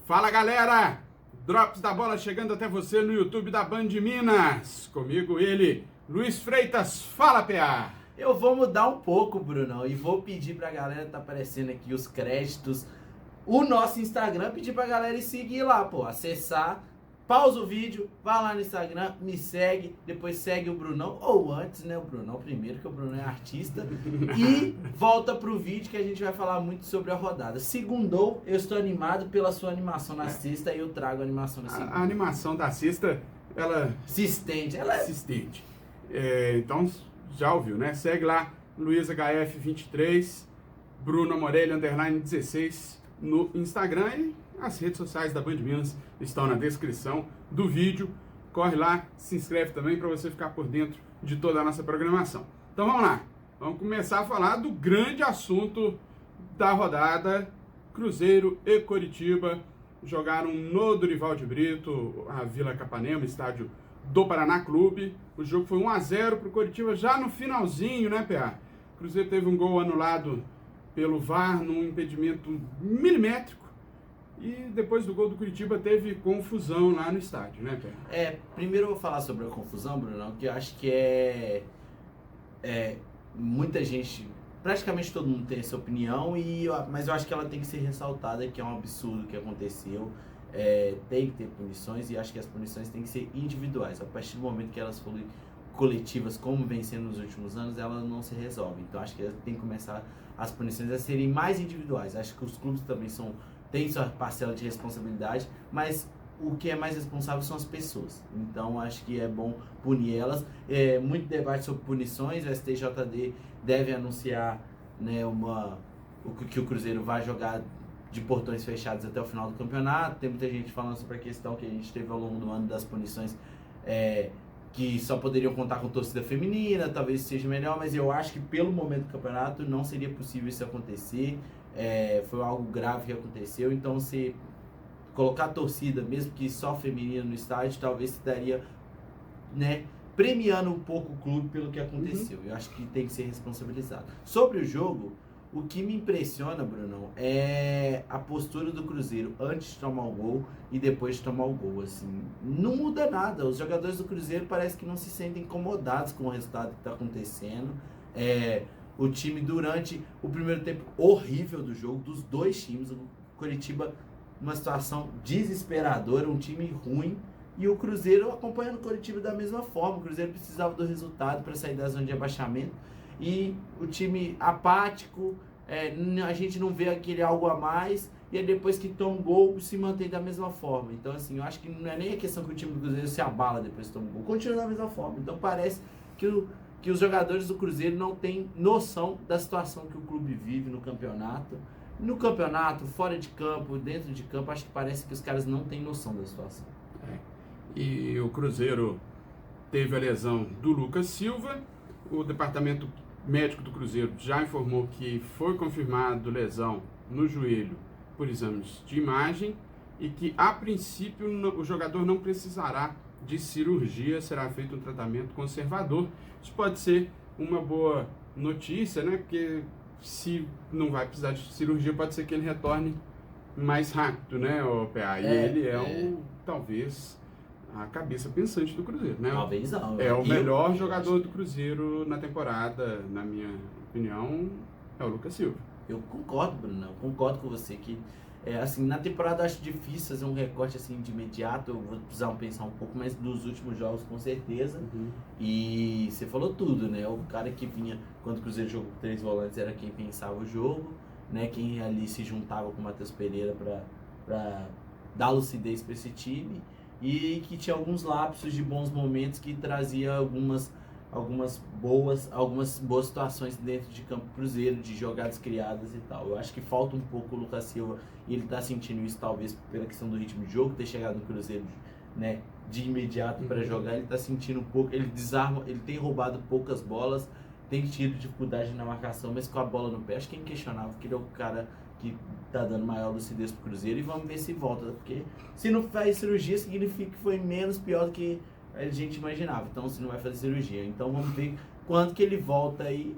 Fala galera, Drops da Bola chegando até você no YouTube da Band Minas. Comigo ele, Luiz Freitas. Fala, PA. Eu vou mudar um pouco, Brunão, e vou pedir pra galera, tá aparecendo aqui os créditos, o nosso Instagram, pedir pra galera ir seguir lá, pô, acessar, pausa o vídeo, vai lá no Instagram, me segue, depois segue o Brunão, ou antes, né, o Brunão primeiro, que o Brunão é artista, e volta pro vídeo que a gente vai falar muito sobre a rodada. Segundou, eu estou animado pela sua animação na sexta e eu trago a animação na segunda. A animação da sexta, ela Se estende, ela é... se estende. Então, já ouviu, né? Segue lá, LuizHF23, Bruno Morelli, _16, no Instagram, e as redes sociais da Band Minas estão na descrição do vídeo. Corre lá, se inscreve também para você ficar por dentro de toda a nossa programação. Então vamos lá, vamos começar a falar do grande assunto da rodada. Cruzeiro e Coritiba jogaram no Dorival de Brito, a Vila Capanema, estádio do Paraná Clube. O jogo foi 1-0 para o Coritiba já no finalzinho, né, PA? O Cruzeiro teve um gol anulado pelo VAR num impedimento milimétrico. E depois do gol do Coritiba teve confusão lá no estádio, né, PA? Primeiro eu vou falar sobre a confusão, Bruno, que eu acho que muita gente, praticamente todo mundo tem essa opinião, mas eu acho que ela tem que ser ressaltada, que é um absurdo que aconteceu. Tem que ter punições, e acho que as punições têm que ser individuais. A partir do momento que elas forem coletivas, como vem sendo nos últimos anos, elas não se resolvem. Então acho que tem que começar as punições a serem mais individuais. Acho que os clubes também têm sua parcela de responsabilidade, mas o que é mais responsável são as pessoas. Então acho que é bom punir elas. Muito debate sobre punições. O STJD deve anunciar, né, que o Cruzeiro vai jogar de portões fechados até o final do campeonato. Tem muita gente falando sobre a questão que a gente teve ao longo do ano das punições, que só poderiam contar com torcida feminina, talvez seja melhor, mas eu acho que pelo momento do campeonato não seria possível isso acontecer. Foi algo grave que aconteceu, então se colocar a torcida, mesmo que só feminina no estádio, talvez se daria, né, premiando um pouco o clube pelo que aconteceu. Eu acho que tem que ser responsabilizado. Sobre o jogo, o que me impressiona, Brunão, é a postura do Cruzeiro antes de tomar o gol e depois de tomar o gol. Assim, não muda nada. Os jogadores do Cruzeiro parece que não se sentem incomodados com o resultado que está acontecendo. O time, durante o primeiro tempo horrível do jogo, dos dois times, o Coritiba numa situação desesperadora, um time ruim, e o Cruzeiro acompanhando o Coritiba da mesma forma. O Cruzeiro precisava do resultado para sair da zona de abaixamento. E o time apático, a gente não vê aquele algo a mais, e aí depois que toma um gol, se mantém da mesma forma. Então, assim, eu acho que não é nem a questão que o time do Cruzeiro se abala depois que toma um gol, continua da mesma forma. Então parece que os jogadores do Cruzeiro não têm noção da situação que o clube vive no campeonato. No campeonato, fora de campo, dentro de campo, acho que parece que os caras não têm noção da situação. E o Cruzeiro teve a lesão do Lucas Silva. O departamento médico do Cruzeiro já informou que foi confirmado lesão no joelho por exames de imagem e que, a princípio, o jogador não precisará de cirurgia, será feito um tratamento conservador. Isso pode ser uma boa notícia, né? Porque se não vai precisar de cirurgia, pode ser que ele retorne mais rápido, né, o PA? E ele talvez a cabeça pensante do Cruzeiro, né? Talvez não. É o melhor jogador do Cruzeiro na temporada, na minha opinião, é o Lucas Silva. Eu concordo, Bruno. Eu concordo com você que, assim, na temporada eu acho difícil fazer um recorte assim de imediato. Eu vou precisar pensar um pouco, mas dos últimos jogos com certeza. E você falou tudo, né? O cara que vinha, quando o Cruzeiro jogou com 3 volantes, era quem pensava o jogo, né? Quem ali se juntava com o Matheus Pereira para dar lucidez para esse time. E que tinha alguns lapsos de bons momentos, que trazia algumas boas situações dentro de campo Cruzeiro, de jogadas criadas e tal. Eu acho que falta um pouco o Lucas Silva, e ele tá sentindo isso talvez pela questão do ritmo de jogo, ter chegado no Cruzeiro, né, de imediato para jogar. Ele tá sentindo um pouco, ele desarma, ele tem roubado poucas bolas, tem tido dificuldade na marcação, mas com a bola no pé, acho que é inquestionável que ele é o cara que tá dando maior lucidez pro Cruzeiro, e vamos ver se volta, porque se não faz cirurgia, significa que foi menos pior do que a gente imaginava. Então, se não vai fazer cirurgia, então vamos ver quanto que ele volta aí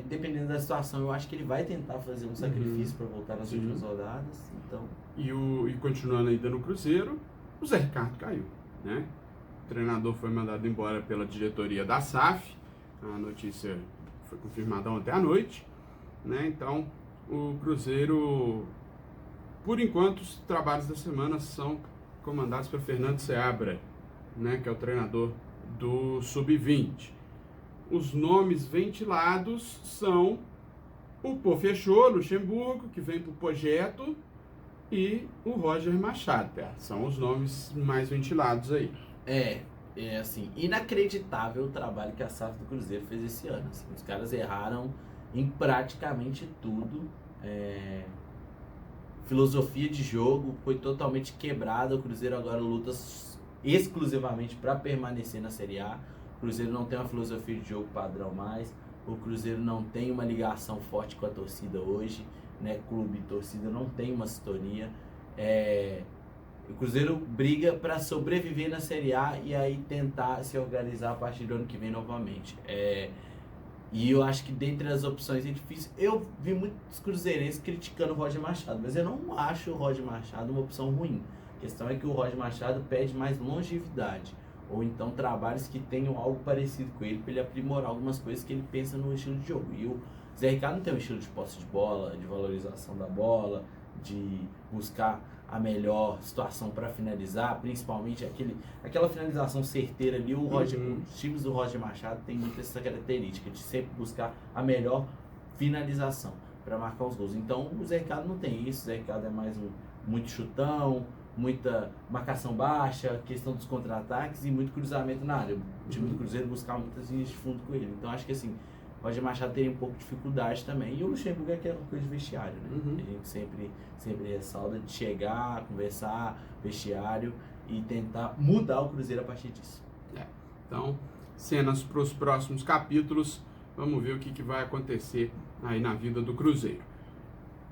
dependendo da situação, eu acho que ele vai tentar fazer um sacrifício para voltar nas últimas rodadas. Então... E continuando ainda no Cruzeiro, o Zé Ricardo caiu, né? O treinador foi mandado embora pela diretoria da SAF, a notícia foi confirmada ontem à noite, né? Então, o Cruzeiro, por enquanto, os trabalhos da semana são comandados por Fernando Seabra, né? Que é o treinador do Sub-20. Os nomes ventilados são o Pô fechou, Luxemburgo, que vem para o projeto, e o Roger Machado, são os nomes mais ventilados aí. Assim, inacreditável o trabalho que a SAF do Cruzeiro fez esse ano. Assim, os caras erraram em praticamente tudo. Filosofia de jogo foi totalmente quebrada. O Cruzeiro agora luta exclusivamente para permanecer na Série A. O Cruzeiro não tem uma filosofia de jogo padrão mais. O Cruzeiro não tem uma ligação forte com a torcida hoje, né? Clube e torcida não tem uma sintonia. O Cruzeiro briga para sobreviver na Série A e aí tentar se organizar a partir do ano que vem novamente. E eu acho que dentre as opções é difícil. Eu vi muitos cruzeirenses criticando o Roger Machado, mas eu não acho o Roger Machado uma opção ruim. A questão é que o Roger Machado pede mais longevidade, ou então trabalhos que tenham algo parecido com ele, para ele aprimorar algumas coisas que ele pensa no estilo de jogo. E o Zé Ricardo não tem um estilo de posse de bola, de valorização da bola, de buscar a melhor situação para finalizar, principalmente aquela finalização certeira ali. Os times do Roger Machado têm muito essa característica de sempre buscar a melhor finalização para marcar os gols. Então o Zé Ricardo não tem isso. O Zé Ricardo é mais muito chutão, muita marcação baixa, questão dos contra-ataques e muito cruzamento na área. O time do Cruzeiro buscava muitas linhas de fundo com ele. Então acho que assim, o Roger Machado teria um pouco de dificuldade também. E o Luxemburgo é aquela coisa de vestiário, né? A gente sempre ressalta de chegar, conversar, vestiário e tentar mudar o Cruzeiro a partir disso. Então, cenas para os próximos capítulos. Vamos ver o que vai acontecer aí na vida do Cruzeiro.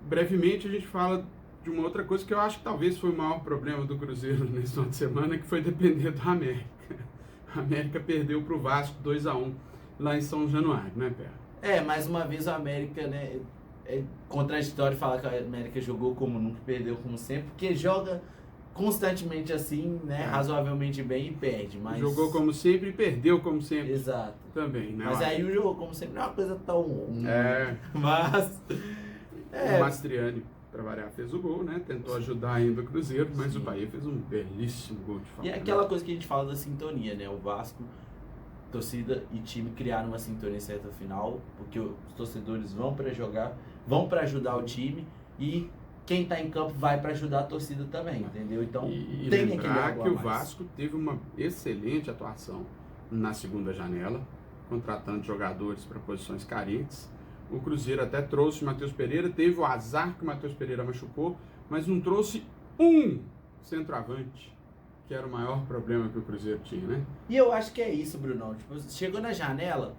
Brevemente a gente fala de uma outra coisa que eu acho que talvez foi o maior problema do Cruzeiro nesse final de semana, que foi depender do América. A América perdeu para o Vasco 2-1 lá em São Januário, né, Pé? Mais uma vez o América, né, é contraditório falar que a América jogou como nunca, perdeu como sempre, porque joga constantemente assim, né, razoavelmente bem e perde, mas... Jogou como sempre e perdeu como sempre. Exato. Também, né? Mas aí o jogo como sempre não é uma coisa tão... Mas... O Mastriani, para variar, fez o gol, né? Tentou ajudar ainda o Cruzeiro, mas Sim. O Bahia fez um belíssimo gol de falta. E é aquela coisa que a gente fala da sintonia, né? O Vasco, torcida e time criaram uma sintonia em certa final, porque os torcedores vão para jogar, vão para ajudar o time e quem está em campo vai para ajudar a torcida também, entendeu? Então e tem lembrar aquele que o Vasco teve uma excelente atuação na segunda janela, contratando jogadores para posições carentes. O Cruzeiro até trouxe o Matheus Pereira, teve o azar que o Matheus Pereira machucou, mas não trouxe um centroavante, que era o maior problema que o Cruzeiro tinha, né? E eu acho que é isso, Brunão. Tipo, chegou na janela,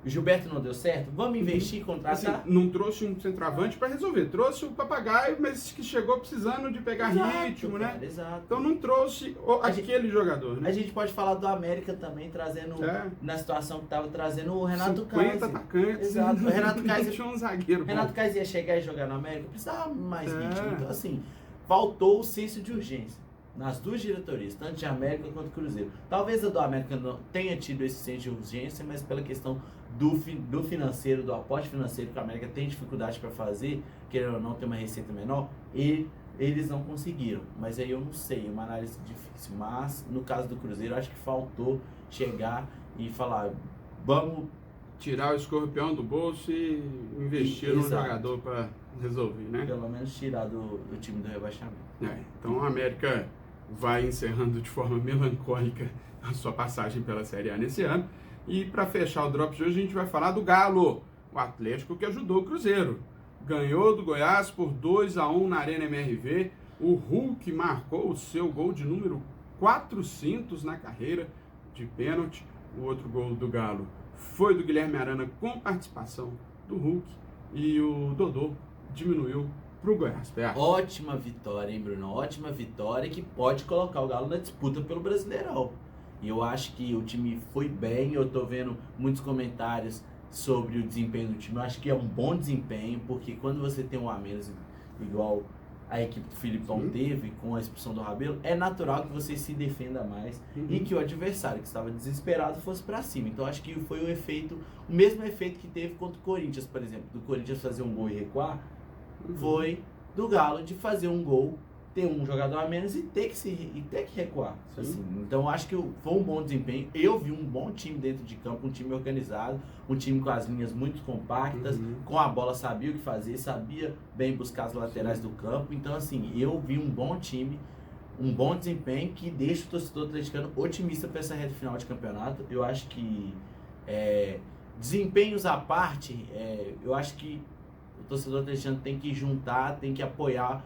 o Gilberto não deu certo, vamos investir, contratar? Assim, não trouxe um centroavante para resolver, trouxe o Papagaio, mas que chegou precisando de pegar ritmo, cara, né? Exato. Então não trouxe aquele jogador, né? A gente pode falar do América também, trazendo, na situação que estava trazendo o Renato 50 Kaiser. atacantes. Exato. O Renato Kaiser tinha um zagueiro. Renato Kaiser ia chegar e jogar no América, precisava mais ritmo. Então, assim, faltou o senso de urgência nas duas diretorias, tanto de América quanto Cruzeiro. Talvez a do América não tenha tido esse senso de urgência, mas pela questão do financeiro, do aporte financeiro que a América tem dificuldade para fazer, querendo ou não ter uma receita menor, e eles não conseguiram. Mas aí eu não sei, é uma análise difícil. Mas no caso do Cruzeiro, acho que faltou chegar e falar, vamos tirar o escorpião do bolso e investir num jogador para resolver, né? Pelo menos tirar do time do rebaixamento. Então a América vai encerrando de forma melancólica a sua passagem pela Série A nesse ano. E para fechar o Drops de hoje, a gente vai falar do Galo, o Atlético que ajudou o Cruzeiro. Ganhou do Goiás por 2-1 na Arena MRV. O Hulk marcou o seu gol de número 400 na carreira de pênalti. O outro gol do Galo foi do Guilherme Arana com participação do Hulk. E o Dodô diminuiu para o Goiás. Ótima vitória, hein, Bruno? Ótima vitória que pode colocar o Galo na disputa pelo Brasileirão. E eu acho que o time foi bem. Eu tô vendo muitos comentários sobre o desempenho do time. Eu acho que é um bom desempenho, porque quando você tem um a menos igual a equipe do Filipão Sim. teve com a expulsão do Rabelo, é natural que você se defenda mais e que o adversário que estava desesperado fosse para cima. Então acho que foi o mesmo efeito que teve contra o Corinthians, por exemplo, do Corinthians fazer um gol e recuar, foi do Galo de fazer um gol, ter um jogador a menos e ter que recuar. Assim, então acho que foi um bom desempenho. Eu vi um bom time dentro de campo, um time organizado, um time com as linhas muito compactas, com a bola sabia o que fazer, sabia bem buscar as laterais do campo. Então assim, eu vi um bom time, um bom desempenho que deixa o torcedor atleticano otimista para essa reta final de campeonato. Eu acho que desempenhos à parte, eu acho que o torcedor atleticano tem que juntar, tem que apoiar,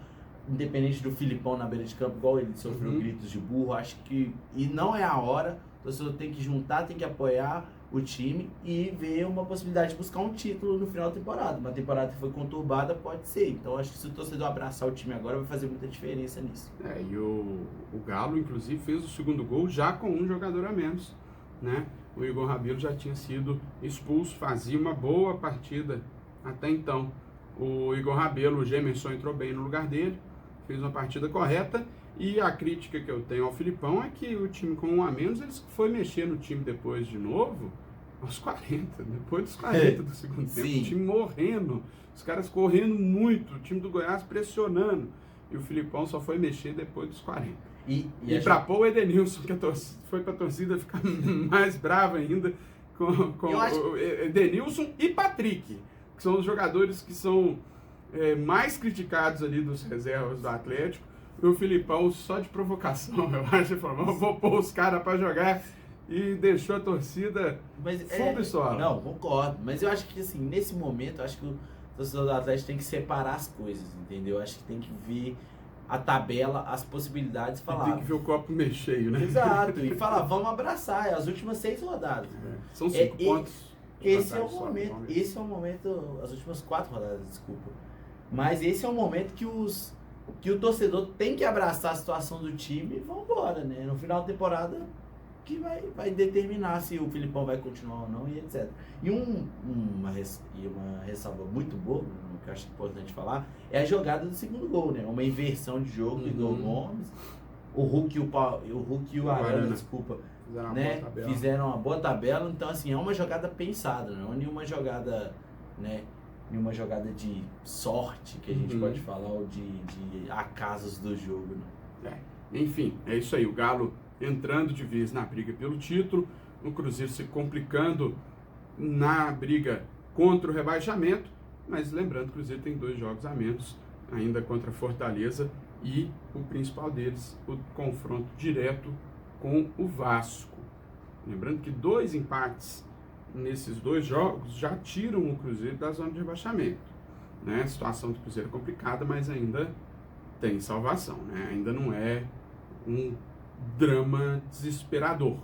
independente do Filipão na beira de campo, igual ele sofreu gritos de burro. Acho que e não é a hora. O torcedor tem que juntar, tem que apoiar o time e ver uma possibilidade de buscar um título no final da temporada. Uma temporada que foi conturbada, pode ser. Então acho que se o torcedor abraçar o time agora, vai fazer muita diferença nisso. E o Galo, inclusive, fez o segundo gol já com um jogador a menos, né? O Igor Rabelo já tinha sido expulso, fazia uma boa partida até então. O Igor Rabelo, o Gemerson entrou bem no lugar dele, fez uma partida correta, e a crítica que eu tenho ao Filipão é que o time com um a menos, ele foi mexer no time depois de novo, aos 40, depois dos 40 do segundo tempo, o time morrendo, os caras correndo muito, o time do Goiás pressionando, e o Filipão só foi mexer depois dos 40. E para pôr o Edenilson, que foi para a torcida ficar mais brava ainda, com o Edenilson e Patrick, que são os jogadores que são mais criticados ali dos reservas do Atlético. E o Filipão, só de provocação, eu acho, ele falou, vou pôr os caras para jogar, e deixou a torcida fundo e solo. Não, concordo, mas eu acho que assim, nesse momento, eu acho que o torcedor do Atlético tem que separar as coisas, entendeu? Eu acho que tem que ver a tabela, as possibilidades, falar. Tem que ver o copo meio cheio, né? Exato, e falar, vamos abraçar, as últimas 6 rodadas. São 5 pontos. Esse é o momento, as últimas 4 rodadas, desculpa. Mas esse é o momento que o torcedor tem que abraçar a situação do time e vambora, né? No final da temporada que vai determinar se o Filipão vai continuar ou não e etc. E uma ressalva muito boa, que eu acho importante falar, é a jogada do segundo gol, né? Uma inversão de jogo do Igor Gomes. O Hulk e o Arana, desculpa, fizeram uma boa tabela. Então, assim, é uma jogada pensada, não é nenhuma jogada, né? Nenhuma jogada de sorte, que a gente pode falar, ou de acasos do jogo, né? Enfim, é isso aí. O Galo entrando de vez na briga pelo título, o Cruzeiro se complicando na briga contra o rebaixamento, mas lembrando que o Cruzeiro tem 2 jogos a menos ainda contra a Fortaleza e o principal deles, o confronto direto com o Vasco. Lembrando que 2 empates nesses 2 jogos já tiram o Cruzeiro da zona de rebaixamento, né? A situação do Cruzeiro é complicada, mas ainda tem salvação, né? Ainda não é um drama desesperador.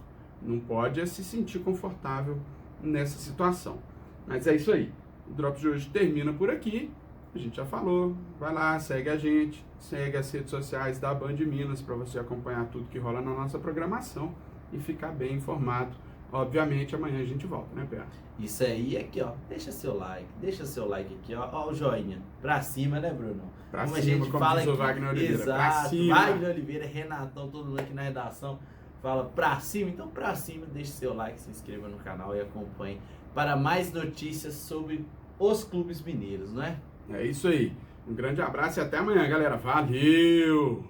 Não pode se sentir confortável nessa situação. Mas é isso aí. O Drops de hoje termina por aqui. A gente já falou. Vai lá, segue a gente, segue as redes sociais da Band Minas para você acompanhar tudo que rola na nossa programação e ficar bem informado. Obviamente, amanhã a gente volta, né, Pé? Isso aí, aqui, ó. Deixa seu like aqui, ó. Ó o joinha. Pra cima, né, Bruno? Pra cima, a gente fala diz o Wagner Oliveira. Exato. Pra cima. Wagner Oliveira, Renatão, todo mundo aqui na redação fala pra cima. Então, pra cima, deixe seu like, se inscreva no canal e acompanhe para mais notícias sobre os clubes mineiros, não é? É isso aí. Um grande abraço e até amanhã, galera. Valeu!